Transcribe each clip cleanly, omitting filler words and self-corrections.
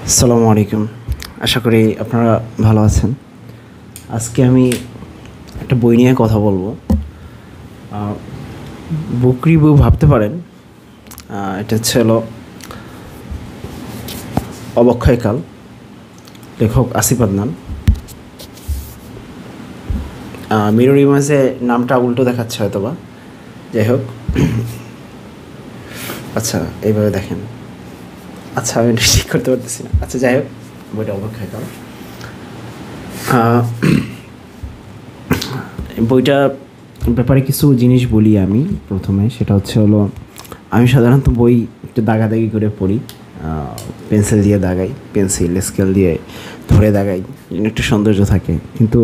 আসসালামু আলাইকুম। আশা করি আপনারা ভালো আছেন। আজকে আমি একটা বই নিয়ে কথা বলবো। বুক রিভিউ ভাবতে পারেন। এটা হচ্ছে হলো অবক্ষয়কাল, লেখক আসিফ আদনান। মিরর ইমেজে নামটা উল্টো দেখাচ্ছে হয়তো বা, যাই হোক। আচ্ছা, এইভাবে দেখেন। আচ্ছা, আমি এটা ঠিক করতে পারতেছি না। আচ্ছা, যাই হোক, বইটা অবক্ষয়কাল। বইটার ব্যাপারে কিছু জিনিস বলি আমি প্রথমে। সেটা হচ্ছে হলো, আমি সাধারণত বই একটু দাগাদাগি করে পড়ি। পেন্সিল দিয়ে দাগাই, পেন্সিল স্কেল দিয়ে ধরে দাগাই, একটু সৌন্দর্য থাকে। কিন্তু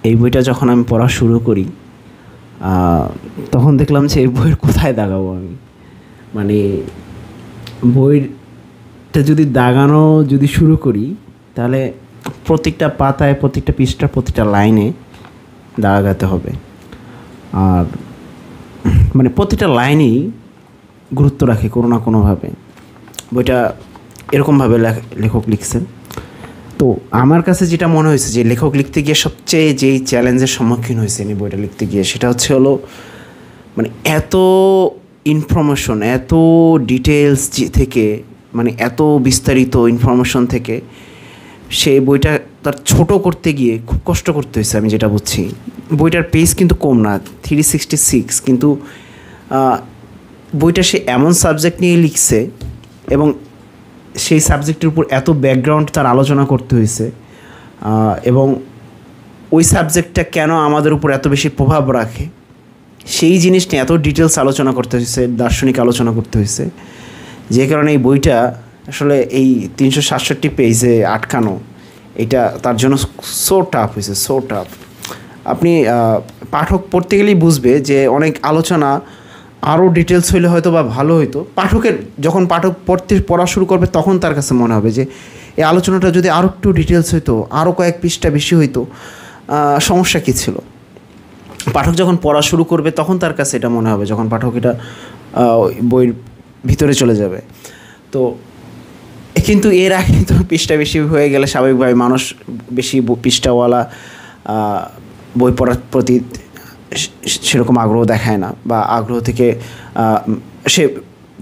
এই বইটা যখন আমি পড়া শুরু করি, তখন দেখলাম যে এই বইয়ের কোথায় দাগাবো আমি। মানে বইটা যদি শুরু করি, তাহলে প্রত্যেকটা পাতায়, প্রত্যেকটা পৃষ্ঠা, প্রত্যেকটা লাইনে দাগাতে হবে। আর মানে প্রতিটা লাইনেই গুরুত্ব রাখে কোনো না কোনোভাবে। বইটা এরকমভাবে লেখক লিখছেন। তো আমার কাছে যেটা মনে হয়েছে যে লেখক লিখতে গিয়ে সবচেয়ে যেই চ্যালেঞ্জের সম্মুখীন হয়েছে এই বইটা লিখতে গিয়ে, সেটা হচ্ছে হলো মানে এত ইনফরমেশন, এত ডিটেলস থেকে, মানে এত বিস্তারিত ইনফরমেশন থেকে সেই বইটা তার ছোট করতে গিয়ে খুব কষ্ট করতে হয়েছে, আমি যেটা বুঝছি। বইটার পেজ কিন্তু কম না, 366, কিন্তু বইটা সে এমন সাবজেক্ট নিয়ে লিখছে এবং সেই সাবজেক্টের উপর এত ব্যাকগ্রাউন্ড তার আলোচনা করতে হয়েছে, এবং ওই সাবজেক্টটা কেন আমাদের উপর এত বেশি প্রভাব রাখে সেই জিনিসটা এত ডিটেলস আলোচনা করতে হয়েছে, দার্শনিক আলোচনা করতে হয়েছে, যে কারণে এই বইটা আসলে এই 367 পেজে আটকানো, এটা তার জন্য সো টাফ হয়েছে, সো টাফ। আপনি পাঠক পড়তে গেলেই বুঝবে যে অনেক আলোচনা আরও ডিটেলস হইলে হয়তো বা ভালো হইতো। যখন পাঠক পড়া শুরু করবে, তখন তার কাছে মনে হবে যে এই আলোচনাটা যদি আরও একটু ডিটেলস হইতো, আরও কয়েক পৃষ্ঠা বেশি হইতো, সমস্যা কী ছিল। পাঠক যখন পড়া শুরু করবে, তখন তার কাছে এটা মনে হবে, যখন পাঠক এটা বইয়ের ভিতরে চলে যাবে। তো কিন্তু এর আগে তো পৃষ্ঠা বেশি হয়ে গেলে স্বাভাবিকভাবে মানুষ বেশি পৃষ্ঠাওয়ালা বই পড়ার প্রতি সেরকম আগ্রহ দেখায় না, বা আগ্রহ থেকে সে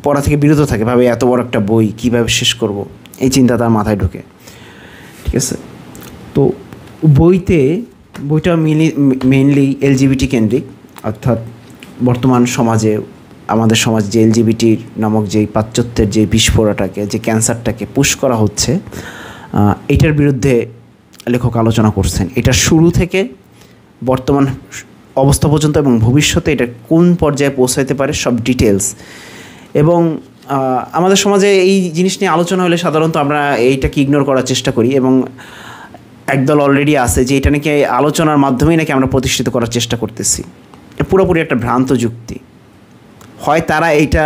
পড়া থেকে বিরত থাকে, ভাবে এত বড় একটা বই কীভাবে শেষ করব, এই চিন্তা তার মাথায় ঢোকে। ঠিক আছে। তো বইটা মেইনলি এলজিবিটি কেন্দ্রিক, অর্থাৎ বর্তমান সমাজে, আমাদের সমাজ যে এলজিবিটি নামক যেই পাশ্চাত্যের যে বিস্ফোরণটাকে, যে ক্যান্সারটাকে পুশ করা হচ্ছে, এটার বিরুদ্ধে লেখক আলোচনা করছেন। এটা শুরু থেকে বর্তমান অবস্থা পর্যন্ত এবং ভবিষ্যতে এটা কোন পর্যায়ে পৌঁছাইতে পারে সব ডিটেলস। এবং আমাদের সমাজে এই জিনিস নিয়ে আলোচনা হলে সাধারণত আমরা এইটাকে ইগনোর করার চেষ্টা করি, এবং একদল অলরেডি আছে যে এটা নাকি আলোচনার মাধ্যমেই নাকি আমরা প্রতিষ্ঠিত করার চেষ্টা করতেছি। পুরোপুরি একটা ভ্রান্ত যুক্তি। হয় তারা এইটা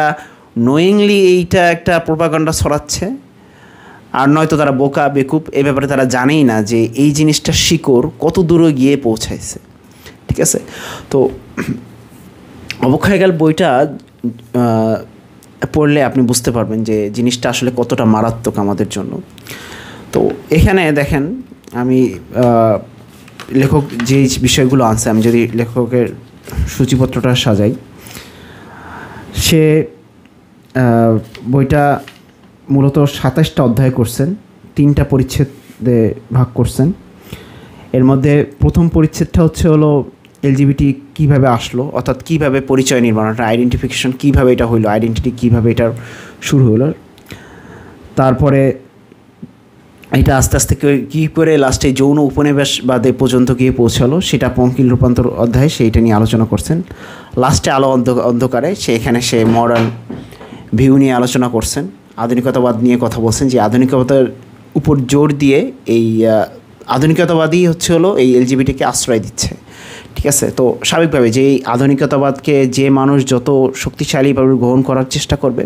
নোয়িংলি এইটা একটা প্রোপাগান্ডা ছড়াচ্ছে, আর নয়তো তারা বোকা বেকুব, এই ব্যাপারে তারা জানেই না যে এই জিনিসটা শিকড় কত দূরে গিয়ে পৌঁছাইছে। ঠিক আছে। তো অবক্ষয়কাল বইটা পড়লে আপনি বুঝতে পারবেন যে জিনিসটা আসলে কতটা মারাত্মক আমাদের জন্য। তো এখানে দেখেন, আমি লেখক যে বিষয়গুলো আনছে, আমি যদি লেখকের সূচিপত্রটা সাজাই, সে বইটা মূলত 27টা অধ্যায় করছেন, 3টা পরিচ্ছেদে ভাগ করছেন। এর মধ্যে প্রথম পরিচ্ছেদটা হচ্ছে হলো এলজিবিটি কীভাবে আসলো, অর্থাৎ কীভাবে পরিচয় নির্মাণ, একটা আইডেন্টিফিকেশন কীভাবে এটা হইলো, আইডেন্টিটি কীভাবে এটার শুরু হলো। তারপরে এটা আস্তে আস্তে কী করে লাস্টে যৌন উপনিবেশবাদে পর্যন্ত গিয়ে পৌঁছালো, সেটা পঙ্কিল রূপান্তর অধ্যায়, সেইটা নিয়ে আলোচনা করছেন। লাস্টে আলো অন্ধকারে সে মডার্ন ভিউ নিয়ে আলোচনা করছেন, আধুনিকতাবাদ নিয়ে কথা বলছেন, যে আধুনিকতার উপর জোর দিয়ে এই আধুনিকতাবাদই হচ্ছে হলো এই এলজিবিটিকে আশ্রয় দিচ্ছে। ঠিক আছে। তো স্বাভাবিকভাবে যে এই আধুনিকতাবাদকে যে মানুষ যত শক্তিশালীভাবে গ্রহণ করার চেষ্টা করবে,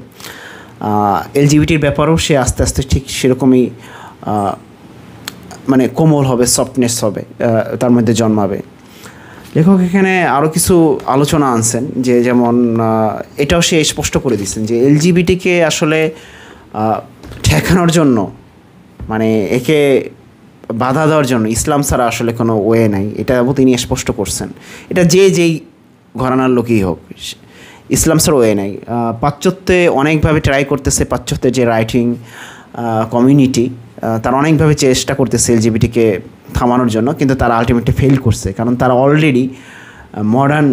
এলজিবিটির ব্যাপারেও সে আস্তে আস্তে ঠিক সেরকমই মানে কোমল হবে, সফটনেস হবে, তার মধ্যে জন্মাবে। লেখক এখানে আরও কিছু আলোচনা আনছেন, যে যেমন এটাও সে স্পষ্ট করে দিচ্ছেন যে এলজিবিটিকে আসলে ঠেকানোর জন্য মানে একে বাধা দেওয়ার জন্য ইসলাম ছাড়া আসলে কোনো ওয়ে নাই, এটা তিনি স্পষ্ট করছেন। এটা যেই ঘরানার লোকই হোক, ইসলাম ছাড়া ওয়ে নাই। পাশ্চাত্যে অনেকভাবে ট্রাই করতেছে, পাশ্চাত্যের যে রাইটিং কমিউনিটি তারা অনেকভাবে চেষ্টা করতেছে এলজিবিটিকে থামানোর জন্য, কিন্তু তারা আলটিমেটলি ফেল করছে, কারণ তারা অলরেডি মডার্ন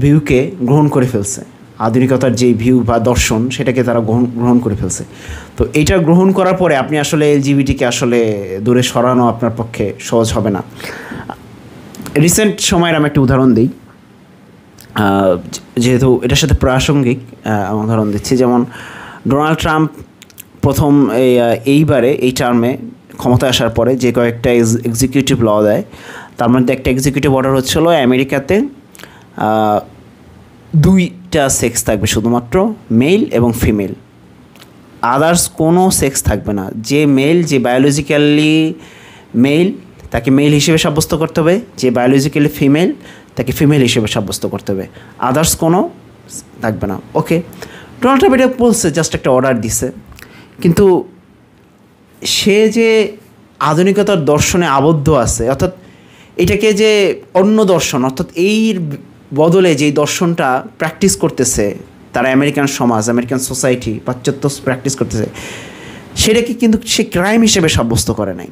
ভিউকে গ্রহণ করে ফেলছে। আধুনিকতার যে ভিউ বা দর্শন সেটাকে তারা গ্রহণ করে ফেলছে। তো এইটা গ্রহণ করার পরে আপনি আসলে এলজিবিটিকে আসলে দূরে সরানো আপনার পক্ষে সহজ হবে না। রিসেন্ট সময়ের আমি একটা উদাহরণ দিই, যেহেতু এটার সাথে প্রাসঙ্গিক উদাহরণ দিচ্ছি। যেমন ডোনাল্ড ট্রাম্প প্রথম এইবারে এই টার্মে ক্ষমতায় আসার পরে যে কয়েকটা এক্সিকিউটিভ ল দেয়, তার মধ্যে একটা এক্সিকিউটিভ অর্ডার হচ্ছিল আমেরিকাতে 2টা সেক্স থাকবে, শুধুমাত্র মেল এবং ফিমেল, আদার্স কোনো সেক্স থাকবে না। যে মেল, যে বায়োলজিক্যালি মেল তাকে মেল হিসেবে সাব্যস্ত করতে হবে, যে বায়োলজিক্যালি ফিমেল তাকে ফিমেল হিসেবে সাব্যস্ত করতে হবে, আদার্স কোনো থাকবে না। ওকে, ডোনাল্ড ট্রাম্প এটা বলছে, জাস্ট একটা অর্ডার দিছে, কিন্তু সে যে আধুনিকতার দর্শনে আবদ্ধ আছে, অর্থাৎ এটাকে যে অন্য দর্শন, অর্থাৎ এর বদলে যেই দর্শনটা প্র্যাকটিস করতেছে তারা আমেরিকান সমাজ, আমেরিকান সোসাইটি, পাশ্চাত্য প্র্যাকটিস করতেছে, সেটাকে কিন্তু সে ক্রাইম হিসেবে সাব্যস্ত করে নাই।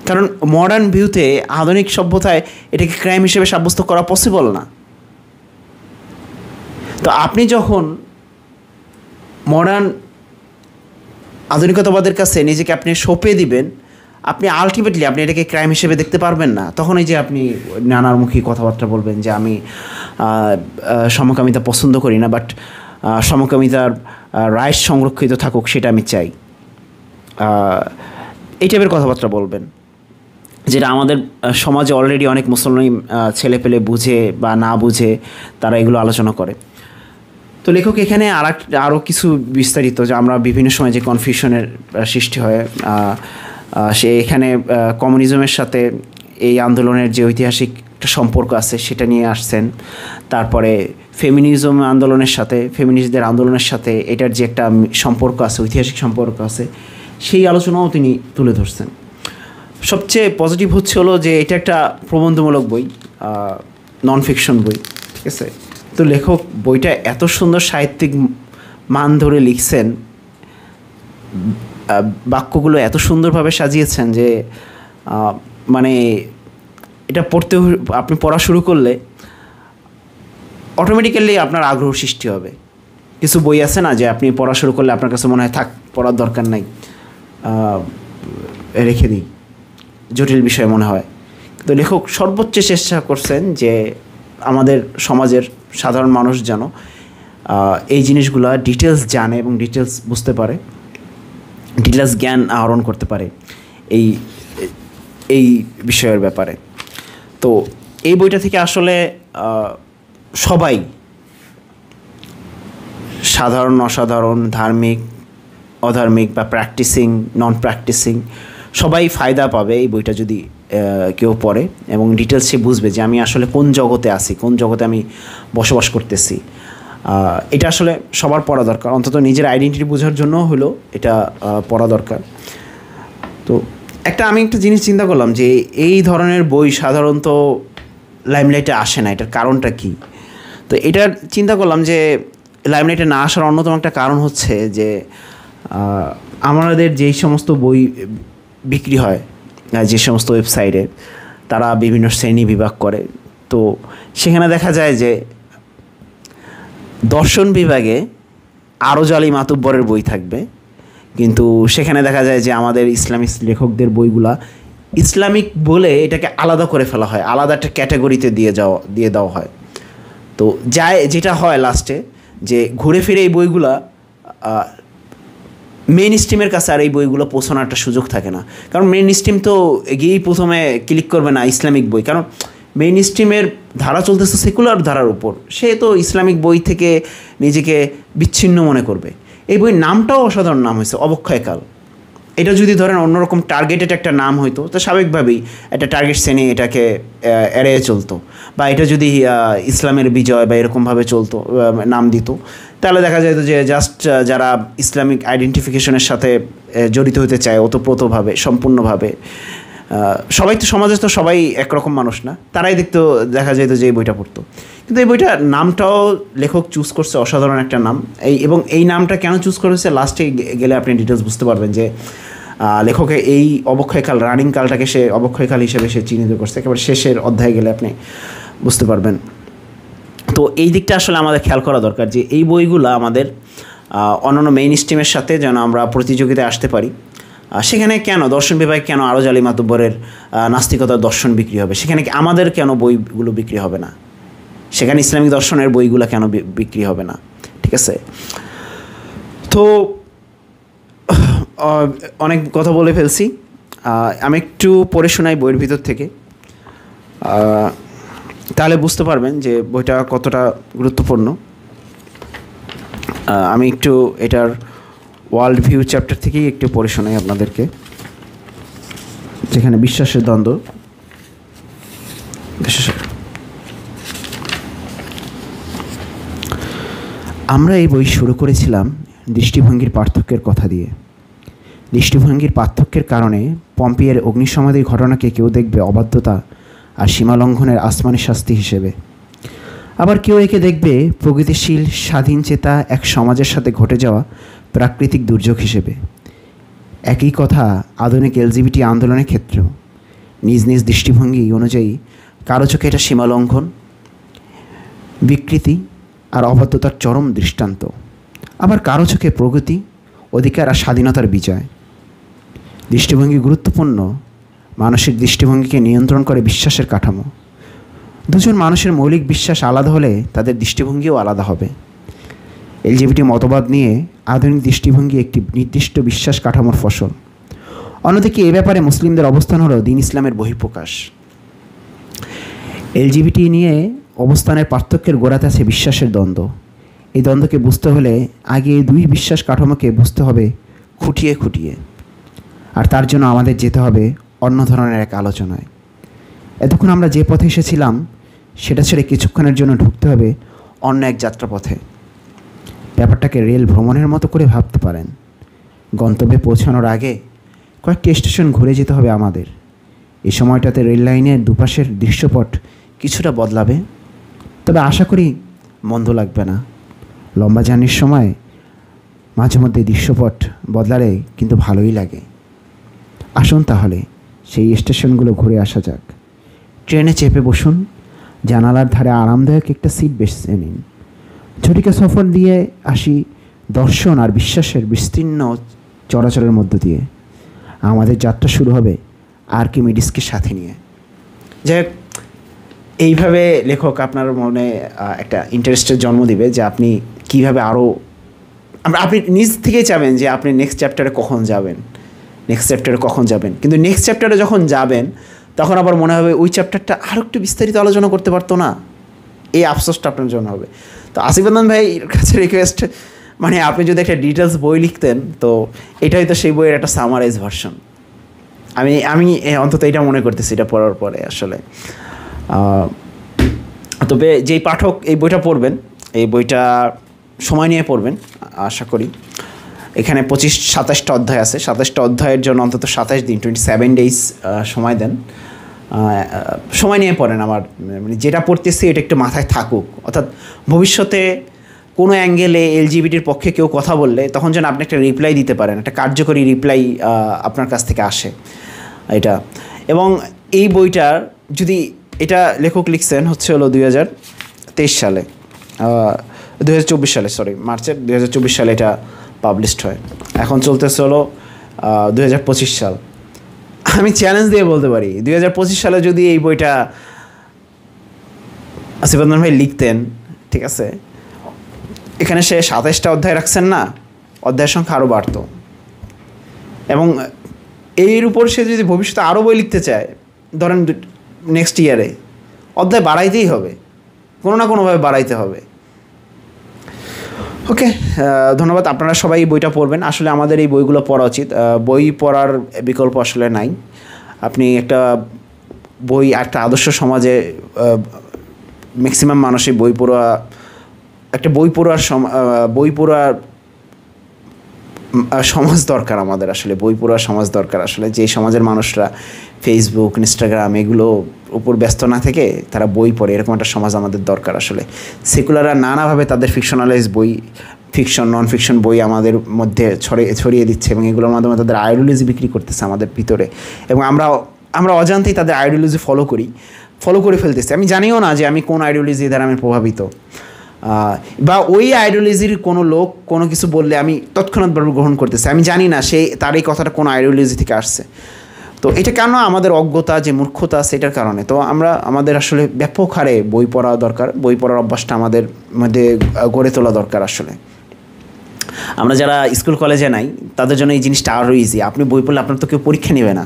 কারণ মডার্ন ভিউতে, আধুনিক সভ্যতায় এটাকে ক্রাইম হিসেবে সাব্যস্ত করা পসিবল না। তো আপনি যখন মডার্ন আধুনিকতাবাদের কাছে নিজেকে আপনি সঁপে দিবেন, আপনি আলটিমেটলি আপনি এটাকে ক্রাইম হিসেবে দেখতে পারবেন না। তখন এই যে আপনি নানামুখী কথাবার্তা বলবেন যে আমি সমকামিতা পছন্দ করি না, বাট সমকামিতার রাইটস সংরক্ষিত থাকুক সেটা আমি চাই, এই টাইপের কথাবার্তা বলবেন, যেটা আমাদের সমাজে অলরেডি অনেক মুসলমান ছেলেপেলে বুঝে বা না বুঝে তারা এগুলো আলোচনা করে। তো লেখক এখানে আরও কিছু বিস্তারিত, যে আমরা বিভিন্ন সময় যে কনফিউশনের সৃষ্টি হয়, সে এখানে কমিউনিজমের সাথে এই আন্দোলনের যে ঐতিহাসিক একটা সম্পর্ক আছে সেটা নিয়ে আসছেন। তারপরে ফেমিনিজম আন্দোলনের সাথে, ফেমিনিস্টদের আন্দোলনের সাথে এটার যে একটা সম্পর্ক আছে, ঐতিহাসিক সম্পর্ক আছে, সেই আলোচনাও তিনি তুলে ধরছেন। সবচেয়ে পজিটিভ হলো যে এটা একটা প্রবন্ধমূলক বই, নন ফিকশন বই, ঠিক আছে। তো লেখক বইটা এত সুন্দর সাহিত্যিক মান ধরে লিখছেন, বাক্যগুলো এত সুন্দরভাবে সাজিয়েছেন যে মানে এটা আপনি পড়া শুরু করলে অটোমেটিক্যালি আপনার আগ্রহ সৃষ্টি হবে। কিছু বই আছে না যে আপনি পড়া শুরু করলে আপনার কাছে মনে হয় থাক, পড়ার দরকার নাই, রেখে দিই, জটিল বিষয় মনে হয়। তো লেখক সর্বোচ্চ চেষ্টা করছেন যে আমাদের সমাজের সাধারণ মানুষ যেন এই জিনিসগুলো ডিটেলস জানে এবং ডিটেলস বুঝতে পারে, ডিটেলস জ্ঞান আহরণ করতে পারে এই বিষয়ের ব্যাপারে। তো এই বইটা থেকে আসলে সবাই, সাধারণ অসাধারণ, ধার্মিক অধার্মিক বা প্র্যাকটিসিং নন প্র্যাকটিসিং, সবাই ফায়দা পাবে এই বইটা যদি কেউ পড়ে, এবং ডিটেলস সে বুঝবে যে আমি আসলে কোন জগতে আছি, কোন জগতে আমি বসবাস করতেছি। এটা আসলে সবার পড়া দরকার, অন্তত নিজের আইডেন্টিটি বোঝার জন্য হলো এটা পড়া দরকার। তো আমি একটা জিনিস চিন্তা করলাম যে এই ধরনের বই সাধারণত লাইমলাইটে আসে না, এটার কারণটা কী? তো এটার চিন্তা করলাম যে লাইমলাইটে না আসার অন্যতম একটা কারণ হচ্ছে যে আমাদের যেই সমস্ত বই বিক্রি হয়, যে সমস্ত ওয়েবসাইটে, তারা বিভিন্ন শ্রেণী বিভাগ করে। তো সেখানে দেখা যায় যে দর্শন বিভাগে আরও জালি মাতুব্বরের বই থাকবে, কিন্তু সেখানে দেখা যায় যে আমাদের ইসলামিক লেখকদের বইগুলা ইসলামিক বলে এটাকে আলাদা করে ফেলা হয়, আলাদা একটা ক্যাটাগরিতে দিয়ে দেওয়া হয়। তো যেটা হয় লাস্টে, যে ঘুরে ফিরে এই বইগুলা মেইন স্ট্রিমের কাছে আর এই বইগুলো পৌঁছানোর একটা সুযোগ থাকে না। কারণ মেইন স্ট্রিম তো গিয়েই প্রথমে ক্লিক করবে না ইসলামিক বই, কারণ মেইন স্ট্রিমের ধারা চলতেছে সেকুলার ধারার উপর, সে তো ইসলামিক বই থেকে নিজেকে বিচ্ছিন্ন মনে করবে। এই বইয়ের নামটাও অসাধারণ নাম হয়েছে, অবক্ষয়কাল। এটা যদি ধরেন অন্যরকম টার্গেটেড একটা নাম হইতো তো স্বাভাবিকভাবেই একটা টার্গেট শ্রেণী এটাকে এড়িয়ে চলতো, বা এটা যদি ইসলামের বিজয় বা এরকমভাবে চলতো নাম দিত, তাহলে দেখা যেত যে জাস্ট যারা ইসলামিক আইডেন্টিফিকেশনের সাথে জড়িত হতে চায় ওতপ্রোতভাবে সম্পূর্ণভাবে, সবাই তো সমাজে তো সবাই একরকম মানুষ না, তারাই দেখা যেত যে এই বইটা পড়তো। কিন্তু এই বইটার নামটাও লেখক চুজ করছে অসাধারণ একটা নাম। এবং এই নামটা কেন চুজ করেছে লাস্টে গেলে আপনি ডিটেলস বুঝতে পারবেন যে লেখকের এই অবক্ষয়কাল, রানিং কালটাকে সে অবক্ষয়কাল হিসেবে সে চিহ্নিত করছে। একেবারে শেষের অধ্যায়ে গেলে আপনি বুঝতে পারবেন। তো এই দিকটা আসলে আমাদের খেয়াল করা দরকার যে এই বইগুলো আমাদের অন্যান্য মেইন স্ট্রিমের সাথে যেন আমরা প্রতিযোগিতায় আসতে পারি। সেখানে কেন দর্শন বিভাগে কেন আরজ আলী মাতুব্বরের নাস্তিকতার দর্শন বিক্রি হবে, সেখানে আমাদের কেন বইগুলো বিক্রি হবে না, সেখানে ইসলামিক দর্শনের বইগুলো কেন বিক্রি হবে না? ঠিক আছে, তো অনেক কথা বলে ফেলছি, আমি একটু পড়ে শোনাই বইয়ের ভিতর থেকে, তাহলে বুঝতে পারবেন যে বইটা কতটা গুরুত্বপূর্ণ। আমি একটু এটার ওয়ার্ল্ড ভিউ চ্যাপ্টার থেকেই একটু পড়ে শোনাই আপনাদেরকে, যেখানে বিশ্বাসের দ্বন্দ্ব। আমরা এই বই শুরু করেছিলাম দৃষ্টিভঙ্গির পার্থক্যের কথা দিয়ে। দৃষ্টিভঙ্গির পার্থক্যের কারণে পম্পিয়ের অগ্নিসমাধির ঘটনাকে কেউ দেখবে অবাধ্যতা আর সীমালঙ্ঘনের আসমানি শাস্তি হিসেবে, আবার কেউ একে দেখবে প্রগতিশীল স্বাধীন চেতা এক সমাজের সাথে ঘটে যাওয়া প্রাকৃতিক দুর্যোগ হিসেবে। একই কথা আধুনিক এলজিবিটি আন্দোলনের ক্ষেত্রেও। নিজ নিজ দৃষ্টিভঙ্গি অনুযায়ী কারো চোখে এটা সীমালঙ্ঘন, বিকৃতি আর অবাধ্যতার চরম দৃষ্টান্ত, আবার কারো চোখে প্রগতি, অধিকার আর স্বাধীনতার বিজয়। দৃষ্টিভঙ্গি গুরুত্বপূর্ণ। মানসিক দৃষ্টিভঙ্গিকে নিয়ন্ত্রণ করে বিশ্বাসের কাঠামো। দুজন মানুষের মৌলিক বিশ্বাস আলাদা হলে তাদের দৃষ্টিভঙ্গিও আলাদা হবে। এলজিবিটি মতবাদ নিয়ে আধুনিক দৃষ্টিভঙ্গি একটি নির্দিষ্ট বিশ্বাস কাঠামোর ফসল। অন্যদিকে এ ব্যাপারে মুসলিমদের অবস্থান হলো দিন ইসলামের বহিঃপ্রকাশ। এলজিবিটি নিয়ে অবস্থানের পার্থক্যের গোড়াতে আছে বিশ্বাসের দ্বন্দ্ব। এই দ্বন্দ্বকে বুঝতে হলে আগে এই দুই বিশ্বাস কাঠামোকে বুঝতে হবে খুঁটিয়ে খুঁটিয়ে, আর তার জন্য আমাদের যেতে হবে অন্য ধরনের এক আলোচনায়। এতক্ষণ আমরা যে পথে এসেছিলাম সেটা ছেড়ে কিছুক্ষণের জন্য ঢুকতে হবে অন্য এক যাত্রাপথে। ব্যাপারটাকে রেল ভ্রমণের মতো করে ভাবতে পারেন। গন্তব্যে পৌঁছানোর আগে কয়েকটি স্টেশন ঘুরে যেতে হবে আমাদের। এই সময়টাতে রেল লাইনের দুপাশের দৃশ্যপট কিছুটা বদলাবে, তবে আশা করি মন্দ লাগবে না। লম্বা জার্নির সময় মাঝে মধ্যে দৃশ্যপট বদলালে কিন্তু ভালোই লাগে। আসুন তাহলে সেই স্টেশনগুলো ঘুরে আসা যাক। ট্রেনে চেপে বসুন, জানালার ধারে আরামদায়ক একটা সিট বেছে নিন। ঝটিকা সফর দিয়ে আসি দর্শন আর বিশ্বাসের বিস্তীর্ণ চরাচরের মধ্য দিয়ে। আমাদের যাত্রা শুরু হবে আর্কিমিডিসকে সাথে নিয়ে। যাই হোক, এইভাবে লেখক আপনার মনে একটা ইন্টারেস্টের জন্ম দিবে যে আপনি কীভাবে আরও, আপনি নিজ থেকেই চাবেন যে আপনি নেক্সট চ্যাপ্টারে কখন যাবেন, কিন্তু নেক্সট চ্যাপ্টারে যখন যাবেন তখন আবার মনে হবে ওই চ্যাপ্টারটা আরও একটু বিস্তারিত আলোচনা করতে পারতো না, এই আফসোসটা আপনার জন্য হবে। তো আসিফ আদনান ভাইয়ের কাছে রিকোয়েস্ট, মানে আপনি যদি একটা ডিটেলস বই লিখতেন তো এটাই তো সেই বইয়ের একটা সামারাইজ ভার্সন। আমি অন্তত এটা মনে করতেছি এটা পড়ার পরে আসলে। তবে যেই পাঠক এই বইটা পড়বেন, এই বইটা সময় নিয়ে পড়বেন আশা করি। এখানে 27টা অধ্যায় আছে। 27টা অধ্যায়ের জন্য অন্তত 27 দিন 27 ডেজ সময় দেন, সময় নিয়ে পড়েন। আমার মানে যেটা পড়তেছি এটা একটু মাথায় থাকুক, অর্থাৎ ভবিষ্যতে কোনো অ্যাঙ্গেলে এলজিবিটির পক্ষে কেউ কথা বললে তখন যেন আপনি একটা রিপ্লাই দিতে পারেন, একটা কার্যকরী রিপ্লাই আপনার কাছ থেকে আসে এটা। এবং এই বইটার যদি এটা লেখক লিখছেন হলো 2023 সালে, 2024 সালে, মার্চের 2024 সালে এটা পাবলিশড হয়। এখন চলতেছে হলো 2025 সাল। আমি চ্যালেঞ্জ দিয়ে বলতে পারি 2025 সালে যদি এই বইটা আসিফ আদনান ভাই লিখতেন, ঠিক আছে, এখানে সে 27টা অধ্যায় রাখছেন না, অধ্যায়ের সংখ্যা আরও বাড়তো। এবং এর উপর সে যদি ভবিষ্যতে আরও বই লিখতে চায়, ধরেন নেক্সট ইয়ারে, অধ্যায় বাড়াইতেই হবে, কোনো না কোনোভাবে বাড়াইতে হবে। ওকে, ধন্যবাদ। আপনারা সবাই এই বইটা পড়বেন। আসলে আমাদের এই বইগুলো পড়া উচিত। বই পড়ার বিকল্প আসলে নাই। আপনি একটা বই, একটা আদর্শ সমাজে ম্যাক্সিমাম মানুষই বই পড়া, একটা বই পড়ার সমাজ দরকার আমাদের। আসলে বই পড়ার সমাজ দরকার। আসলে যে সমাজের মানুষরা ফেসবুক, ইনস্টাগ্রাম এগুলো উপর ব্যস্ত না থেকে তারা বই পড়ে, এরকম একটা সমাজ আমাদের দরকার। আসলে সেকুলাররা নানাভাবে তাদের ফিকশনালাইজ বই, ফিকশন, নন ফিকশন বই আমাদের মধ্যে ছড়িয়ে দিচ্ছে এবং এগুলোর মাধ্যমে তাদের আইডিওলজি বিক্রি করতেছে আমাদের ভিতরে, এবং আমরা অজান্তেই তাদের আইডিওলজি ফলো করে ফেলতেছি। আমি জানিও না যে আমি কোন আইডিওলজি দ্বারা আমি প্রভাবিত, বা ওই আইডিওলজির কোনো লোক কোনো কিছু বললে আমি তৎক্ষণাৎভাবে গ্রহণ করতেছি। আমি জানি না তার এই কথাটা কোন আইডিওলজি থেকে আসছে। তো এটা কেন আমাদের অজ্ঞতা, যে মূর্খতা, সেটার কারণে। তো আমাদের আসলে ব্যাপক হারে বই পড়া দরকার। বই পড়ার অভ্যাসটা আমাদের মধ্যে গড়ে তোলা দরকার। আসলে আমরা যারা স্কুল কলেজে নাই তাদের জন্য এই জিনিসটা আরও ইজি। আপনি বই পড়লে আপনার তো কেউ পরীক্ষা নেবে না।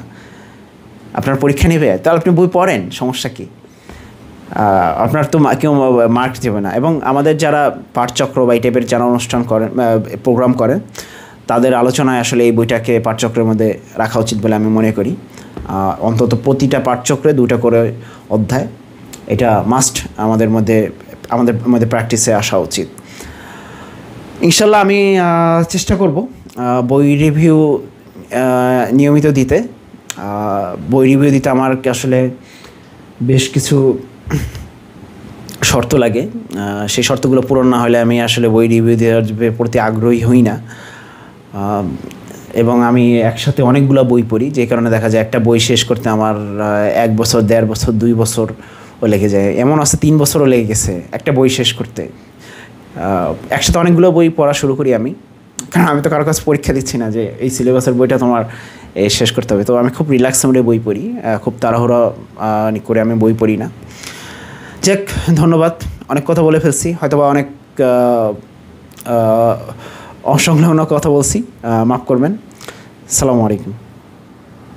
আপনার পরীক্ষা নেবে, তাহলে আপনি বই পড়েন, সমস্যা কী? আপনার তো কেউ মার্ক দেবে না। এবং আমাদের যারা পাঠচক্র বা এই টাইপের যারা অনুষ্ঠান করেন, প্রোগ্রাম করেন, তাদের আলোচনায় আসলে এই বইটাকে পাঠচক্রের মধ্যে রাখা উচিত বলে আমি মনে করি। অন্তত প্রতিটা পাঠচক্রে 2টা করে অধ্যায়, এটা মাস্ট আমাদের মধ্যে প্র্যাকটিসে আসা উচিত। ইনশাল্লাহ আমি চেষ্টা করব বই রিভিউ নিয়মিত দিতে। বই রিভিউ দিতে আমার আসলে বেশ কিছু শর্ত লাগে। সেই শর্তগুলো পূরণ না হলে আমি আসলে বই রিভিউ দেওয়ার প্রতি আগ্রহী হই না। এবং আমি একসাথে অনেকগুলো বই পড়ি, যে কারণে দেখা যায় একটা বই শেষ করতে আমার 1 বছর, 1.5 বছর, 2 বছরও লেগে যায়। এমন আছে 3 বছরও লেগে গেছে একটা বই শেষ করতে। একসাথে অনেকগুলো বই পড়া শুরু করি আমি, কারণ আমি তো কারো কাছে পরীক্ষা দিচ্ছি না যে এই সিলেবাসের বইটা তোমার শেষ করতে হবে। তো আমি খুব রিল্যাক্স মোডে বই পড়ি, খুব তাড়াহুড়ো করে আমি বই পড়ি না। যাক, ধন্যবাদ। অনেক কথা বলে ফেলছি, হয়তোবা অনেক অসংলগ্ন কথা বলছি, মাফ করবেন। আসসালামু আলাইকুম।